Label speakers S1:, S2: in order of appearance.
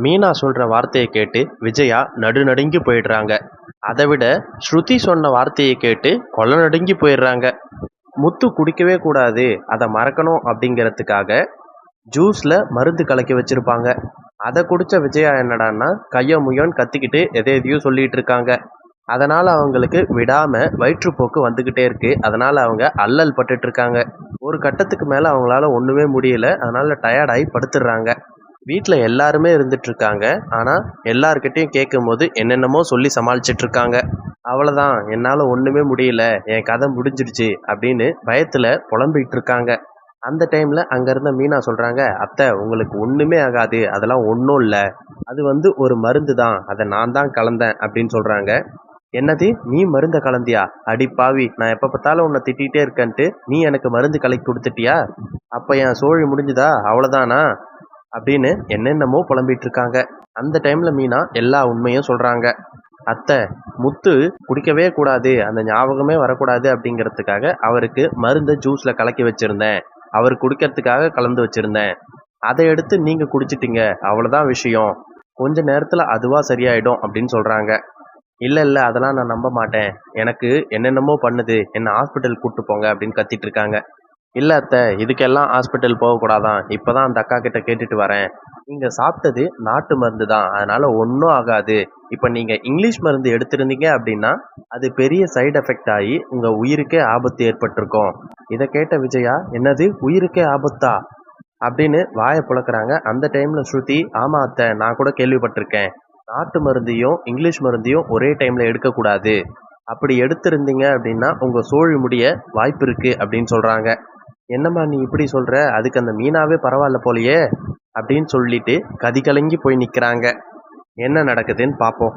S1: மீனா சொல்ற வார்த்தையை கேட்டு விஜயா நடுநடுங்கி போயிடுறாங்க. அதை விட ஸ்ருதி சொன்ன வார்த்தையை கேட்டு கொலை நடுங்கி போயிடுறாங்க. முத்து குடிக்கவே கூடாது, அதை மறக்கணும் அப்படிங்கிறதுக்காக ஜூஸ்ல மருந்து கலக்கி வச்சிருப்பாங்க. அதை குடிச்ச விஜயா என்னடான்னா கைய முயன்னு கத்திக்கிட்டு எதை எதையோ சொல்லிட்டு இருக்காங்க. அதனால அவங்களுக்கு விடாம வயிற்றுப்போக்கு வந்துகிட்டே இருக்கு. அதனால அவங்க அல்லல் பட்டுட்டு இருக்காங்க. ஒரு கட்டத்துக்கு மேல அவங்களால ஒண்ணுமே முடியல. அதனால டயர்டாகி படுத்துடுறாங்க. வீட்டில் எல்லாருமே இருந்துட்டு இருக்காங்க. ஆனா எல்லார்கிட்டையும் கேட்கும் போது என்னென்னமோ சொல்லி சமாளிச்சிட்டு இருக்காங்க. அவ்வளவுதான், என்னால ஒண்ணுமே முடியல, என் கதை முடிஞ்சிடுச்சு அப்படின்னு பயத்துல புலம்பிட்டு இருக்காங்க. அந்த டைம்ல அங்க இருந்த மீனா சொல்றாங்க, அத்தை உங்களுக்கு ஒண்ணுமே ஆகாது, அதெல்லாம் ஒன்றும் இல்லை, அது ஒரு மருந்து தான், அதை நான் தான் கலந்தேன் அப்படின்னு சொல்றாங்க. என்னது, நீ மருந்த கலந்தியா? அடி பாவி, நான் எப்ப பார்த்தாலும் உன்னை திட்டிகிட்டே இருக்கேன்ட்டு நீ எனக்கு மருந்து கலக்கி கொடுத்துட்டியா? அப்ப என் சோழி முடிஞ்சுதா, அவ்வளவுதானா அப்படின்னு என்னென்னமோ புலம்பிட்டு இருக்காங்க. அந்த டைம்ல மீனா எல்லா உண்மையும் சொல்றாங்க. அத்தை, முத்து குடிக்கவே கூடாது, அந்த ஞாபகமே வரக்கூடாது அப்படிங்கிறதுக்காக அவருக்கு மருந்தை ஜூஸ்ல கலக்கி வச்சிருந்தேன், அவர் குடிக்கிறதுக்காக கலந்து வச்சிருந்தேன், அதை எடுத்து நீங்க குடிச்சிட்டீங்க, அவ்வளவுதான் விஷயம், கொஞ்ச நேரத்துல அதுவா சரியாயிடும் அப்படின்னு சொல்றாங்க. இல்ல இல்ல, அதெல்லாம் நான் நம்ப மாட்டேன், எனக்கு என்னென்னமோ பண்ணுது, என்ன ஹாஸ்பிட்டல் கூட்டு போங்க அப்படின்னு கத்திட்டு இருக்காங்க. இல்ல அத்தை, இதுக்கெல்லாம் ஹாஸ்பிட்டல் போகக்கூடாதான், இப்பதான் அந்த அக்கா கிட்ட கேட்டுட்டு வரேன், நீங்க சாப்பிட்டது நாட்டு மருந்து தான், அதனால ஒன்றும் ஆகாது, இப்ப நீங்க இங்கிலீஷ் மருந்து எடுத்திருந்தீங்க அப்படின்னா அது பெரிய சைடு எஃபெக்ட் ஆகி உங்க உயிருக்கே ஆபத்து ஏற்பட்டிருக்கும். இதை கேட்ட விஜயா, என்னது உயிருக்கே ஆபத்தா அப்படின்னு வாயை புழக்கிறாங்க. அந்த டைம்ல ஸ்ருதி, ஆமா அத்தை, நான் கூட கேள்விப்பட்டிருக்கேன், நாட்டு மருந்தையும் இங்கிலீஷ் மருந்தையும் ஒரே டைம்ல எடுக்கக்கூடாது, அப்படி எடுத்திருந்தீங்க அப்படின்னா உங்க சோழி முடிய வாய்ப்பு இருக்கு அப்படின்னு சொல்றாங்க. என்னம்மா நீ இப்படி சொல்ற, அதுக்கு அந்த மீனாவே பரவாயில்ல போலயே அப்படின்னு சொல்லிட்டு கதி கலங்கி போய் நிக்கிறாங்க. என்ன நடக்குதுன்னு பார்ப்போம்.